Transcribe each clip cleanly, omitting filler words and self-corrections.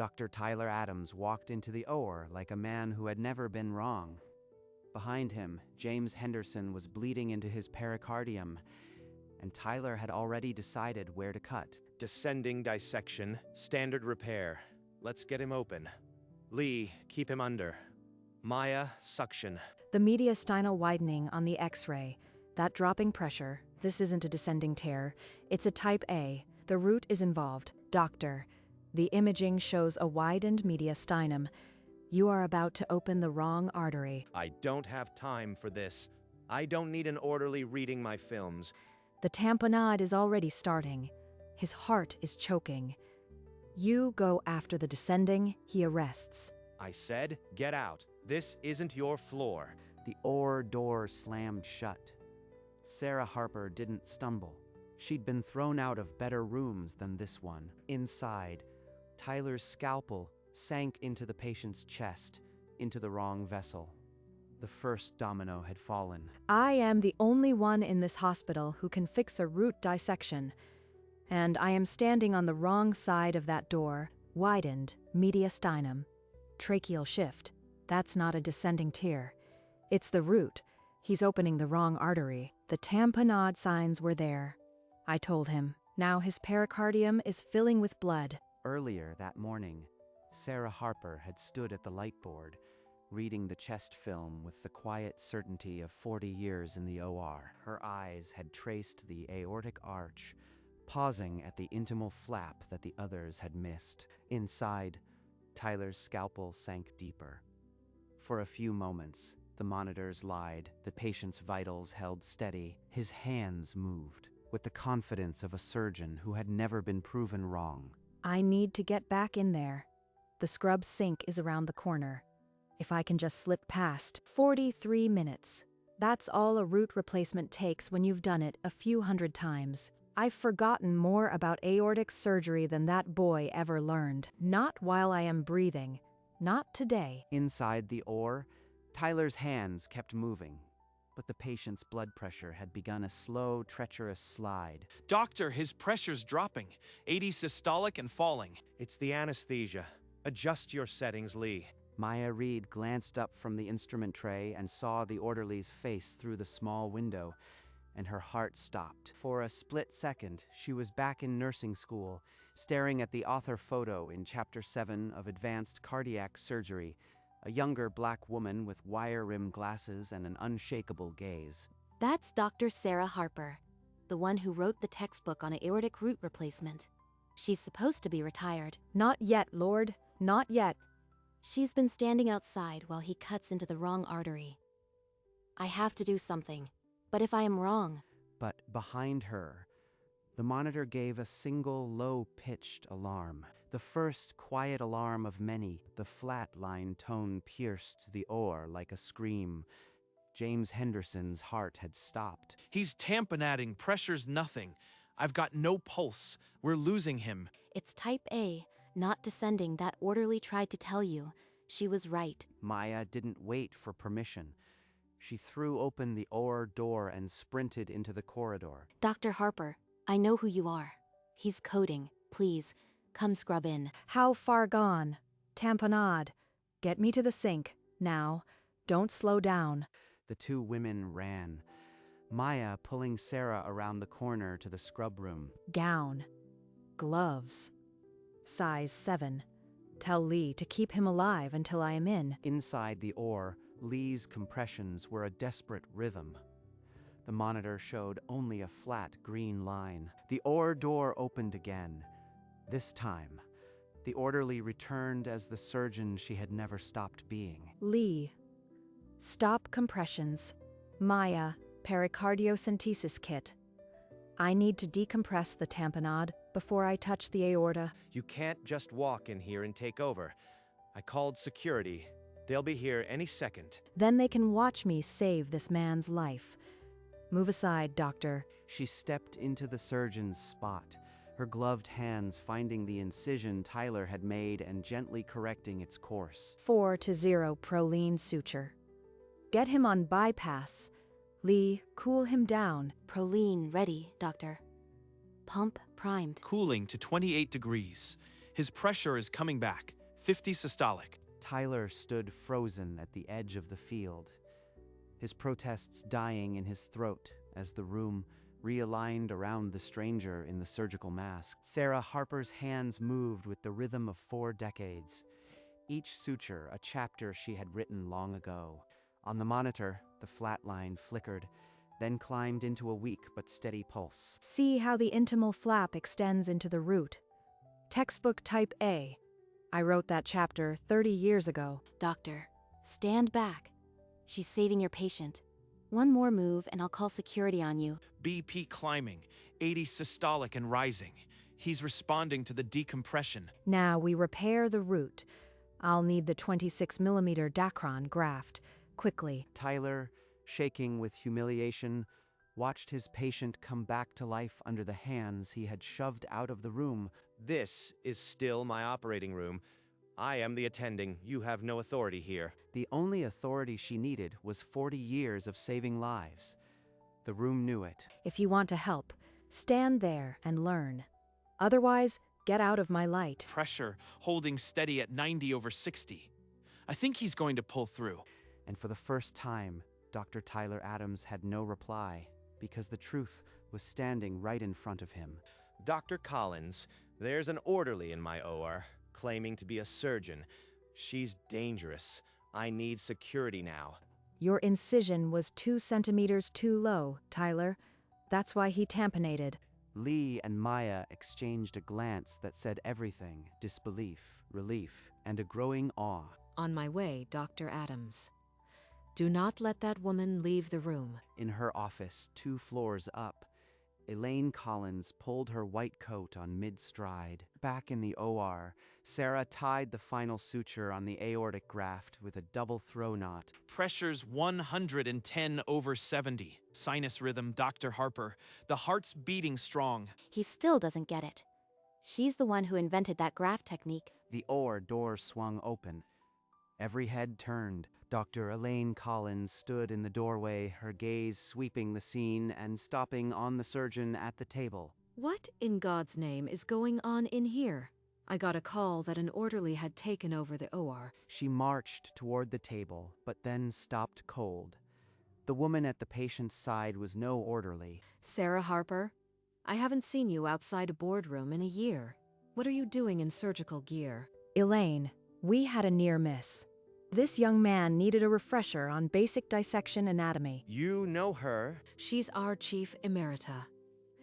Dr. Tyler Adams walked into the OR like a man who had never been wrong. Behind him, James Henderson was bleeding into his pericardium, and Tyler had already decided where to cut. Descending dissection, standard repair. Let's get him open. Lee, keep him under. Maya, suction. The mediastinal widening on the X-ray. That dropping pressure. This isn't a descending tear. It's a type A. The root is involved. Doctor, the imaging shows a widened mediastinum. You are about to open the wrong artery. I don't have time for this. I don't need an orderly reading my films. The tamponade is already starting. His heart is choking. You go after the descending, he arrests. I said, get out. This isn't your floor. The OR door slammed shut. Sarah Harper didn't stumble. She'd been thrown out of better rooms than this one. Inside, Tyler's scalpel sank into the patient's chest, into the wrong vessel. The first domino had fallen. I am the only one in this hospital who can fix a root dissection. And I am standing on the wrong side of that door, widened, mediastinum. Tracheal shift. That's not a descending tear. It's the root. He's opening the wrong artery. The tamponade signs were there. I told him. Now his pericardium is filling with blood. Earlier that morning, Sarah Harper had stood at the light board, reading the chest film with the quiet certainty of 40 years in the OR. Her eyes had traced the aortic arch, pausing at the intimal flap that the others had missed. Inside, Tyler's scalpel sank deeper. For a few moments, the monitors lied, the patient's vitals held steady, his hands moved, with the confidence of a surgeon who had never been proven wrong. I need to get back in there. The scrub sink is around the corner. If I can just slip past. 43 minutes. That's all a root replacement takes when you've done it a few hundred times. I've forgotten more about aortic surgery than that boy ever learned. Not while I am breathing. Not today. Inside the OR, Tyler's hands kept moving, but the patient's blood pressure had begun a slow, treacherous slide. Doctor, his pressure's dropping. 80 systolic and falling. It's the anesthesia. Adjust your settings, Lee. Maya Reed glanced up from the instrument tray and saw the orderly's face through the small window, and her heart stopped. For a split second, she was back in nursing school, staring at the author photo in Chapter 7 of Advanced Cardiac Surgery, a younger black woman with wire-rimmed glasses and an unshakable gaze. That's Dr. Sarah Harper, the one who wrote the textbook on aortic root replacement. She's supposed to be retired. Not yet, Lord. Not yet. She's been standing outside while he cuts into the wrong artery. I have to do something. But if I am wrong... But behind her, the monitor gave a single low-pitched alarm. The first quiet alarm of many. The flat-line tone pierced the OR like a scream. James Henderson's heart had stopped. He's tamponading. Pressure's nothing. I've got no pulse. We're losing him. It's type A, not descending. That orderly tried to tell you. She was right. Maya didn't wait for permission. She threw open the OR door and sprinted into the corridor. Dr. Harper, I know who you are. He's coding. Please, come scrub in. How far gone? Tamponade. Get me to the sink. Now. Don't slow down. The two women ran, Maya pulling Sarah around the corner to the scrub room. Gown. Gloves. Size 7. Tell Lee to keep him alive until I am in. Inside the OR, Lee's compressions were a desperate rhythm. The monitor showed only a flat green line. The OR door opened again. This time, the orderly returned as the surgeon she had never stopped being. Lee. Stop compressions. Maya, pericardiocentesis kit. I need to decompress the tamponade before I touch the aorta. You can't just walk in here and take over. I called security. They'll be here any second. Then they can watch me save this man's life. Move aside, doctor. She stepped into the surgeon's spot, her gloved hands finding the incision Tyler had made and gently correcting its course. 4-0 Prolene suture. Get him on bypass. Lee, cool him down. Prolene ready, doctor. Pump primed. Cooling to 28 degrees. His pressure is coming back. 50 systolic. Tyler stood frozen at the edge of the field, his protests dying in his throat as the room realigned around the stranger in the surgical mask. Sarah Harper's hands moved with the rhythm of 4 decades, each suture a chapter she had written long ago. On the monitor, the flat line flickered, then climbed into a weak but steady pulse. See how the intimal flap extends into the root. Textbook type A. I wrote that chapter 30 years ago. Doctor, stand back. She's saving your patient. One more move and I'll call security on you. BP climbing. 80 systolic and rising. He's responding to the decompression. Now we repair the root. I'll need the 26mm Dacron graft. Quickly. Tyler, shaking with humiliation, watched his patient come back to life under the hands he had shoved out of the room. This is still my operating room. I am the attending. You have no authority here. The only authority she needed was 40 years of saving lives. The room knew it. If you want to help, stand there and learn. Otherwise, get out of my light. Pressure holding steady at 90/60. I think he's going to pull through. And for the first time, Dr. Tyler Adams had no reply, because the truth was standing right in front of him. Dr. Collins, there's an orderly in my OR, claiming to be a surgeon. She's dangerous. I need security now. Your incision was 2 centimeters too low, Tyler. That's why he tamponated. Lee and Maya exchanged a glance that said everything: disbelief, relief, and a growing awe. On my way, Dr. Adams. Do not let that woman leave the room. In her office, 2 floors up, Elaine Collins pulled her white coat on mid-stride. Back in the OR, Sarah tied the final suture on the aortic graft with a double throw knot. Pressure's 110/70. Sinus rhythm, Dr. Harper. The heart's beating strong. He still doesn't get it. She's the one who invented that graft technique. The OR door swung open. Every head turned. Dr. Elaine Collins stood in the doorway, her gaze sweeping the scene and stopping on the surgeon at the table. What in God's name is going on in here? I got a call that an orderly had taken over the OR. She marched toward the table, but then stopped cold. The woman at the patient's side was no orderly. Sarah Harper, I haven't seen you outside a boardroom in a year. What are you doing in surgical gear? Elaine, we had a near miss. This young man needed a refresher on basic dissection anatomy. You know her. She's our chief emerita.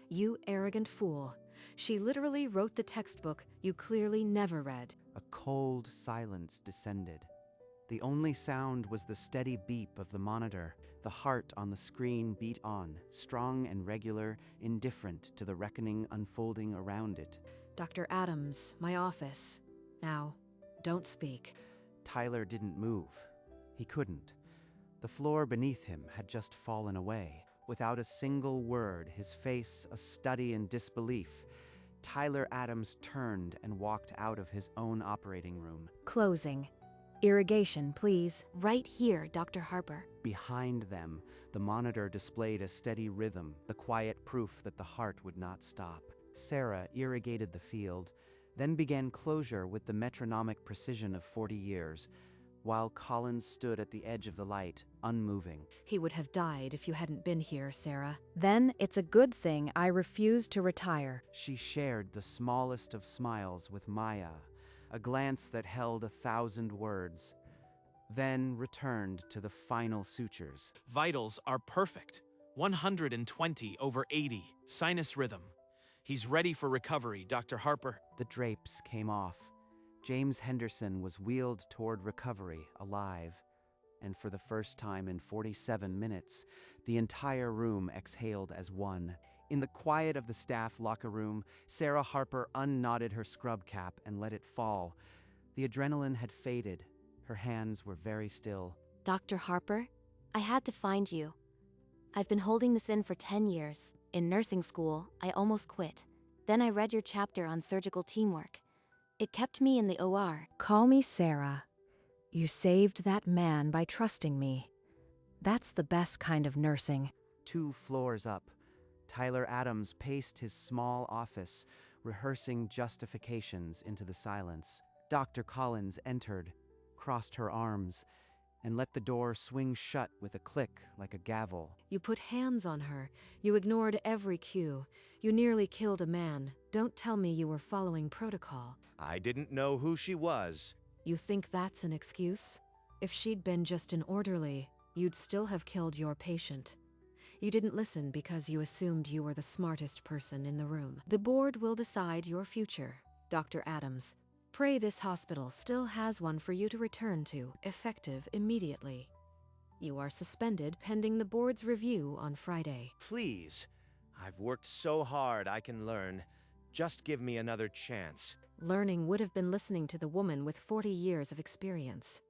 You arrogant fool. She literally wrote the textbook you clearly never read. A cold silence descended. The only sound was the steady beep of the monitor. The heart on the screen beat on, strong and regular, indifferent to the reckoning unfolding around it. Dr. Adams, my office. Now, don't speak. Tyler didn't move. He couldn't. The floor beneath him had just fallen away. Without a single word, his face a study in disbelief, Tyler Adams turned and walked out of his own operating room. Closing. Irrigation, please. Right here, Dr. Harper. Behind them, the monitor displayed a steady rhythm, the quiet proof that the heart would not stop. Sarah irrigated the field, then began closure with the metronomic precision of 40 years, while Collins stood at the edge of the light, unmoving. He would have died if you hadn't been here, Sarah. Then it's a good thing I refused to retire. She shared the smallest of smiles with Maya, a glance that held 1,000 words, then returned to the final sutures. Vitals are perfect. 120/80. Sinus rhythm. He's ready for recovery, Dr. Harper. The drapes came off. James Henderson was wheeled toward recovery, alive. And for the first time in 47 minutes, the entire room exhaled as one. In the quiet of the staff locker room, Sarah Harper unknotted her scrub cap and let it fall. The adrenaline had faded. Her hands were very still. Dr. Harper, I had to find you. I've been holding this in for 10 years. In nursing school, I almost quit. Then I read your chapter on surgical teamwork. It kept me in the OR. Call me Sarah. You saved that man by trusting me. That's the best kind of nursing. 2 floors up, Tyler Adams paced his small office rehearsing justifications into the silence. Dr. Collins entered, crossed her arms, and let the door swing shut with a click like a gavel. You put hands on her. You ignored every cue. You nearly killed a man. Don't tell me you were following protocol. I didn't know who she was. You think that's an excuse? If she'd been just an orderly, you'd still have killed your patient. You didn't listen because you assumed you were the smartest person in the room. The board will decide your future, Dr. Adams. Pray this hospital still has one for you to return to, effective immediately. You are suspended pending the board's review on Friday. Please. I've worked so hard I can learn. Just give me another chance. Learning would have been listening to the woman with 40 years of experience.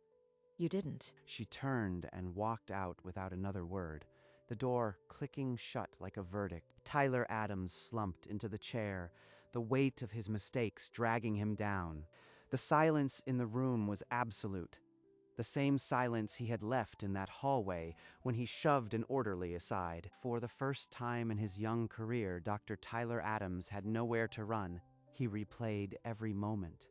You didn't. She turned and walked out without another word, the door clicking shut like a verdict. Tyler Adams slumped into the chair, the weight of his mistakes dragging him down. The silence in the room was absolute. The same silence he had left in that hallway when he shoved an orderly aside. For the first time in his young career, Dr. Tyler Adams had nowhere to run. He replayed every moment.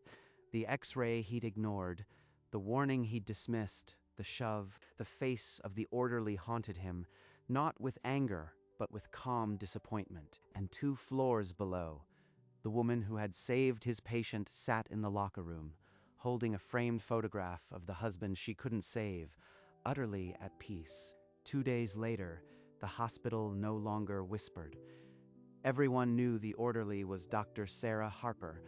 The X-ray he'd ignored, the warning he'd dismissed, the shove, the face of the orderly haunted him, not with anger, but with calm disappointment. And 2 floors below, the woman who had saved his patient sat in the locker room, holding a framed photograph of the husband she couldn't save, utterly at peace. 2 days later, the hospital no longer whispered. Everyone knew the orderly was Dr. Sarah Harper,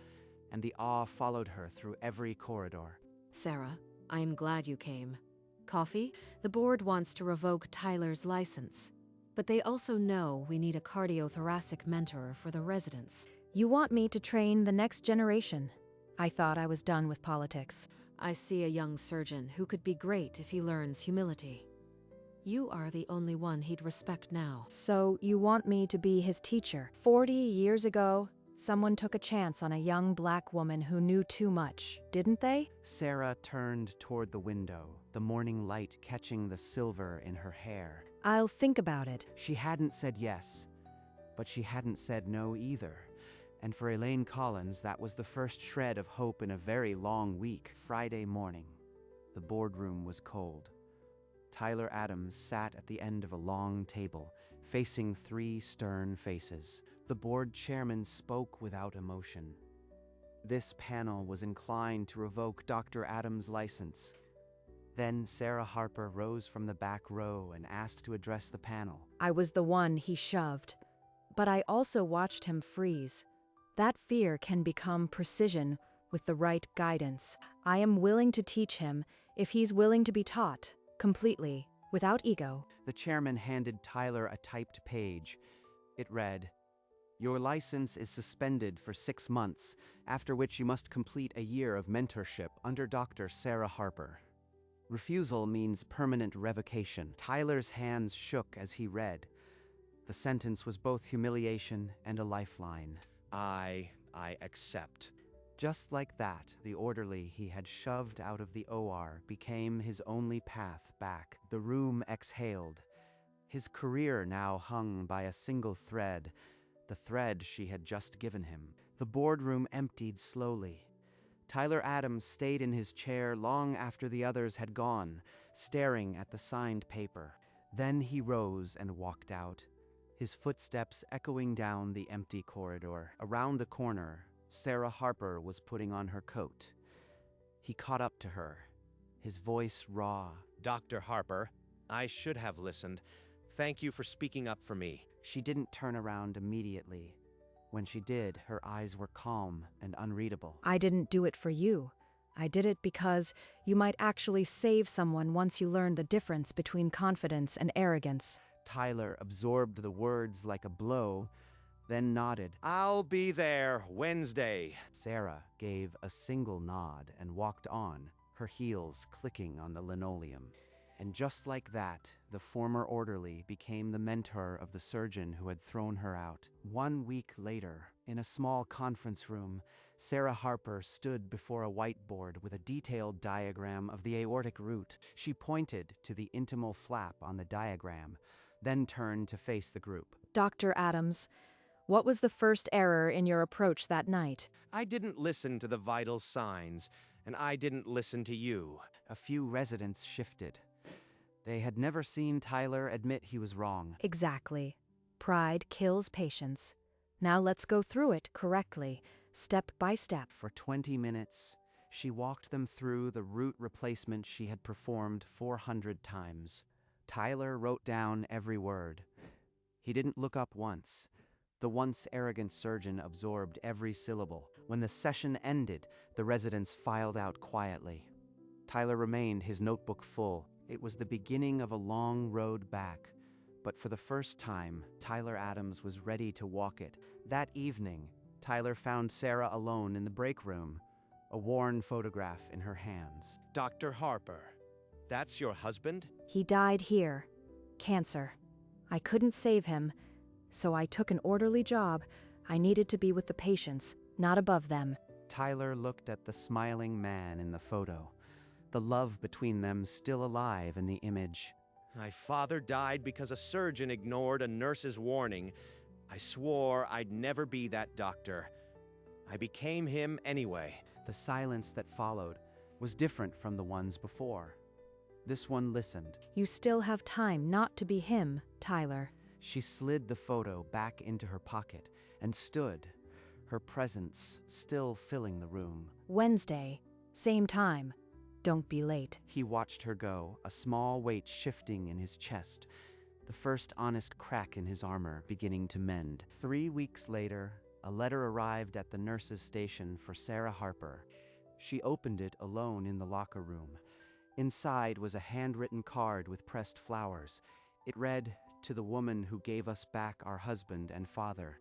and the awe followed her through every corridor. Sarah, I am glad you came. Coffee? The board wants to revoke Tyler's license, but they also know we need a cardiothoracic mentor for the residents. You want me to train the next generation. I thought I was done with politics. I see a young surgeon who could be great if he learns humility. You are the only one he'd respect now. So you want me to be his teacher? 40 years ago, someone took a chance on a young black woman who knew too much, didn't they? Sarah turned toward the window, the morning light catching the silver in her hair. I'll think about it. She hadn't said yes, but she hadn't said no either. And for Elaine Collins, that was the first shred of hope in a very long week. Friday morning. The boardroom was cold. Tyler Adams sat at the end of a long table, facing 3 stern faces. The board chairman spoke without emotion. This panel was inclined to revoke Dr. Adams' license. Then Sarah Harper rose from the back row and asked to address the panel. I was the one he shoved, but I also watched him freeze. That fear can become precision with the right guidance. I am willing to teach him if he's willing to be taught, completely, without ego. The chairman handed Tyler a typed page. It read, "Your license is suspended for 6 months, after which you must complete a year of mentorship under Dr. Sarah Harper." Refusal means permanent revocation. Tyler's hands shook as he read. The sentence was both humiliation and a lifeline. I accept. Just like that, the orderly he had shoved out of the OR became his only path back. The room exhaled. His career now hung by a single thread, the thread she had just given him. The boardroom emptied slowly. Tyler Adams stayed in his chair long after the others had gone, staring at the signed paper. Then he rose and walked out, his footsteps echoing down the empty corridor. Around the corner, Sarah Harper was putting on her coat. He caught up to her, his voice raw. Dr. Harper, I should have listened. Thank you for speaking up for me. She didn't turn around immediately. When she did, her eyes were calm and unreadable. I didn't do it for you. I did it because you might actually save someone once you learn the difference between confidence and arrogance. Tyler absorbed the words like a blow, then nodded. I'll be there Wednesday. Sarah gave a single nod and walked on, her heels clicking on the linoleum. And just like that, the former orderly became the mentor of the surgeon who had thrown her out. 1 week later, in a small conference room, Sarah Harper stood before a whiteboard with a detailed diagram of the aortic root. She pointed to the intimal flap on the diagram, then turned to face the group. Dr. Adams, What was the first error in your approach that night? I didn't listen to the vital signs, and I didn't listen to you. A few residents shifted. They had never seen Tyler admit he was wrong. Exactly. Pride kills patience. Now let's go through it correctly, step by step. For 20 minutes, she walked them through the root replacement she had performed 400 times. Tyler wrote down every word. He didn't look up once. The once arrogant surgeon absorbed every syllable. When the session ended, the residents filed out quietly. Tyler remained, his notebook full. It was the beginning of a long road back. But for the first time, Tyler Adams was ready to walk it. That evening, Tyler found Sarah alone in the break room, a worn photograph in her hands. Dr. Harper, that's your husband? He died here. Cancer. I couldn't save him, so I took an orderly job. I needed to be with the patients, not above them. Tyler looked at the smiling man in the photo, the love between them still alive in the image. My father died because a surgeon ignored a nurse's warning. I swore I'd never be that doctor. I became him anyway. The silence that followed was different from the ones before. This one listened. You still have time not to be him, Tyler. She slid the photo back into her pocket and stood, her presence still filling the room. Wednesday, same time. Don't be late. He watched her go, a small weight shifting in his chest, the first honest crack in his armor beginning to mend. 3 weeks later, a letter arrived at the nurse's station for Sarah Harper. She opened it alone in the locker room. Inside was a handwritten card with pressed flowers. It read, "To the woman who gave us back our husband and father.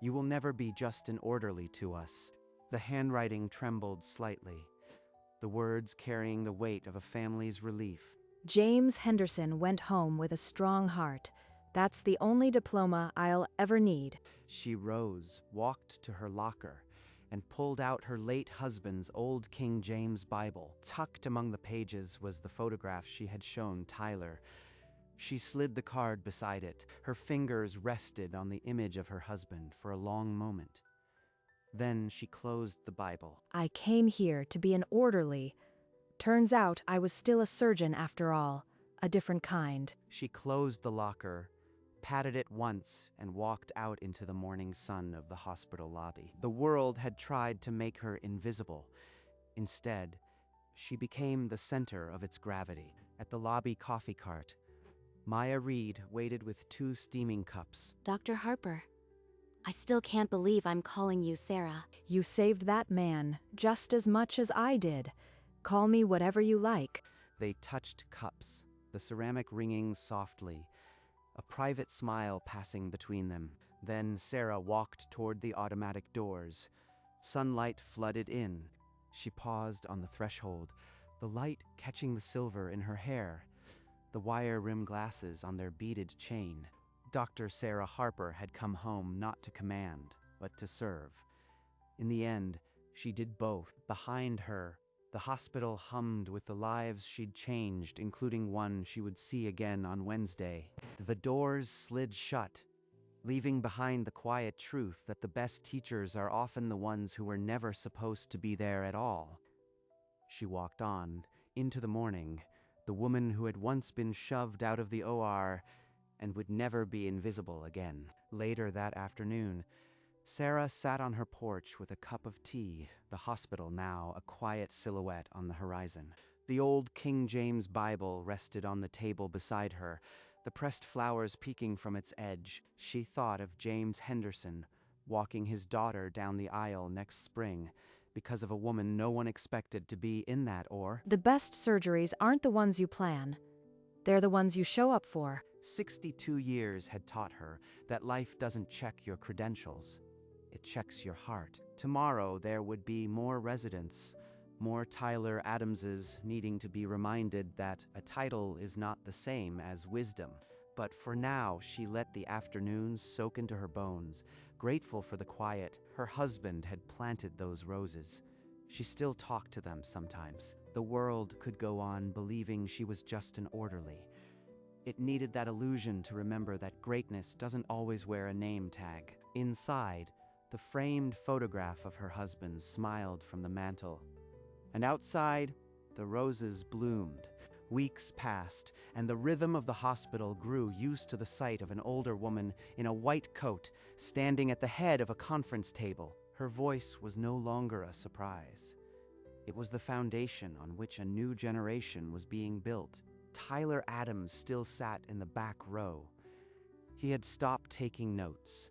You will never be just an orderly to us." The handwriting trembled slightly, the words carrying the weight of a family's relief. James Henderson went home with a strong heart. That's the only diploma I'll ever need. She rose, walked to her locker, and pulled out her late husband's old King James Bible. Tucked among the pages was the photograph she had shown Tyler. She slid the card beside it. Her fingers rested on the image of her husband for a long moment. Then she closed the Bible. I came here to be an orderly. Turns out I was still a surgeon after all, a different kind. She closed the locker, patted it once, and walked out into the morning sun of the hospital lobby. The world had tried to make her invisible. Instead, she became the center of its gravity. At the lobby coffee cart, Maya Reed waited with 2 steaming cups. Dr. Harper, I still can't believe I'm calling you Sarah. You saved that man just as much as I did. Call me whatever you like. They touched cups, the ceramic ringing softly, a private smile passing between them. Then Sarah walked toward the automatic doors. Sunlight flooded in. She paused on the threshold, the light catching the silver in her hair, the wire-rimmed glasses on their beaded chain. Dr. Sarah Harper had come home not to command, but to serve. In the end, she did both. Behind her, the hospital hummed with the lives she'd changed, including one she would see again on Wednesday. The doors slid shut, leaving behind the quiet truth that the best teachers are often the ones who were never supposed to be there at all. She walked on, into the morning, the woman who had once been shoved out of the OR and would never be invisible again. Later that afternoon, Sarah sat on her porch with a cup of tea, the hospital now a quiet silhouette on the horizon. The old King James Bible rested on the table beside her, the pressed flowers peeking from its edge. She thought of James Henderson walking his daughter down the aisle next spring because of a woman no one expected to be in that OR. The best surgeries aren't the ones you plan. They're the ones you show up for. 62 years had taught her that life doesn't check your credentials. It checks your heart. Tomorrow there would be more residents, more Tyler Adamses needing to be reminded that a title is not the same as wisdom. But for now, she let the afternoons soak into her bones, grateful for the quiet. Her husband had planted those roses. She still talked to them sometimes. The world could go on believing she was just an orderly. It needed that illusion to remember that greatness doesn't always wear a name tag. Inside, the framed photograph of her husband smiled from the mantel. And outside, the roses bloomed. Weeks passed, and the rhythm of the hospital grew used to the sight of an older woman in a white coat standing at the head of a conference table. Her voice was no longer a surprise. It was the foundation on which a new generation was being built. Tyler Adams still sat in the back row. He had stopped taking notes.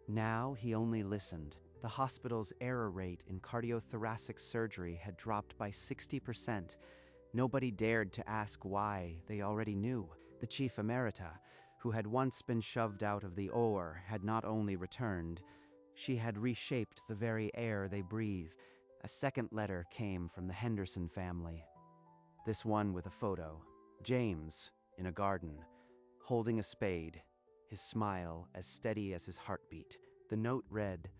Now he only listened. The hospital's error rate in cardiothoracic surgery had dropped by 60%. Nobody dared to ask why. They already knew. The chief emerita, who had once been shoved out of the OR, had not only returned, she had reshaped the very air they breathed. A second letter came from the Henderson family. This one with a photo. James, in a garden, holding a spade, his smile as steady as his heartbeat. The note read,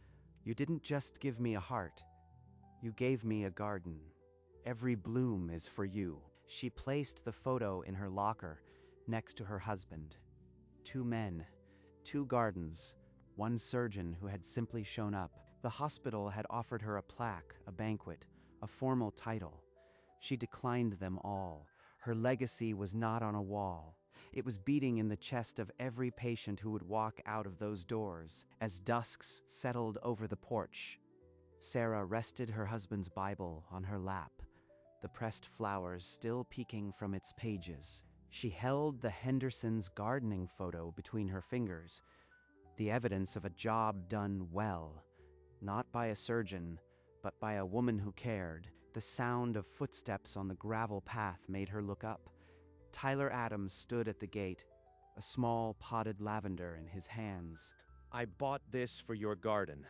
"You didn't just give me a heart. You gave me a garden. Every bloom is for you." She placed the photo in her locker, next to her husband. 2 men, 2 gardens, 1 surgeon who had simply shown up. The hospital had offered her a plaque, a banquet, a formal title. She declined them all. Her legacy was not on a wall. It was beating in the chest of every patient who would walk out of those doors. As dusks settled over the porch, Sarah rested her husband's Bible on her lap, the pressed flowers still peeking from its pages. She held the Hendersons' gardening photo between her fingers, the evidence of a job done well, not by a surgeon, but by a woman who cared. The sound of footsteps on the gravel path made her look up. Tyler Adams stood at the gate, a small potted lavender in his hands. I bought this for your garden.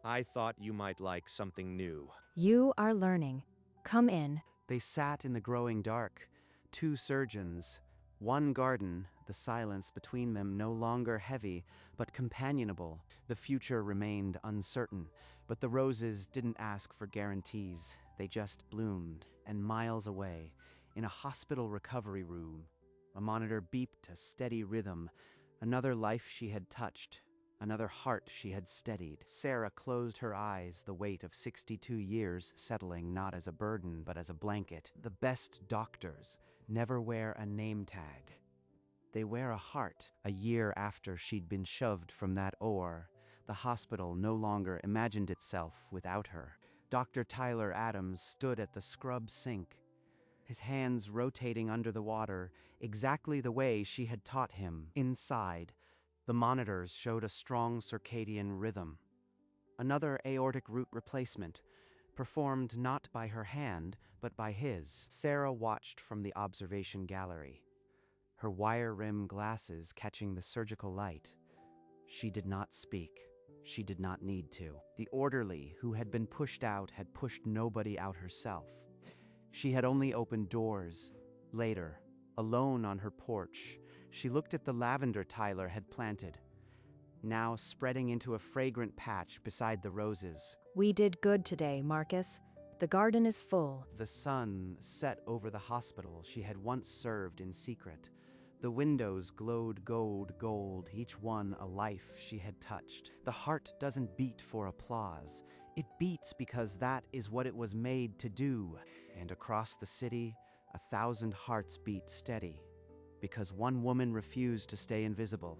I thought you might like something new. You are learning. Come in. They sat in the growing dark, 2 surgeons, 1 garden, the silence between them no longer heavy, but companionable. The future remained uncertain, but the roses didn't ask for guarantees. They just bloomed, and miles away, in a hospital recovery room, a monitor beeped a steady rhythm. Another life she had touched, another heart she had steadied. Sarah closed her eyes, the weight of 62 years settling not as a burden but as a blanket. The best doctors never wear a name tag. They wear a heart. A year after she'd been shoved from that OR, the hospital no longer imagined itself without her. Dr. Tyler Adams stood at the scrub sink, his hands rotating under the water, exactly the way she had taught him. Inside, the monitors showed a strong circadian rhythm. Another aortic root replacement, performed not by her hand, but by his. Sarah watched from the observation gallery, her wire-rimmed glasses catching the surgical light. She did not speak. She did not need to. The orderly who had been pushed out had pushed nobody out herself. She had only opened doors. Later, alone on her porch, she looked at the lavender Tyler had planted, now spreading into a fragrant patch beside the roses. We did good today, Marcus. The garden is full. The sun set over the hospital she had once served in secret. The windows glowed gold, each one a life she had touched. The heart doesn't beat for applause. It beats because that is what it was made to do. And across the city, 1,000 hearts beat steady, because one woman refused to stay invisible.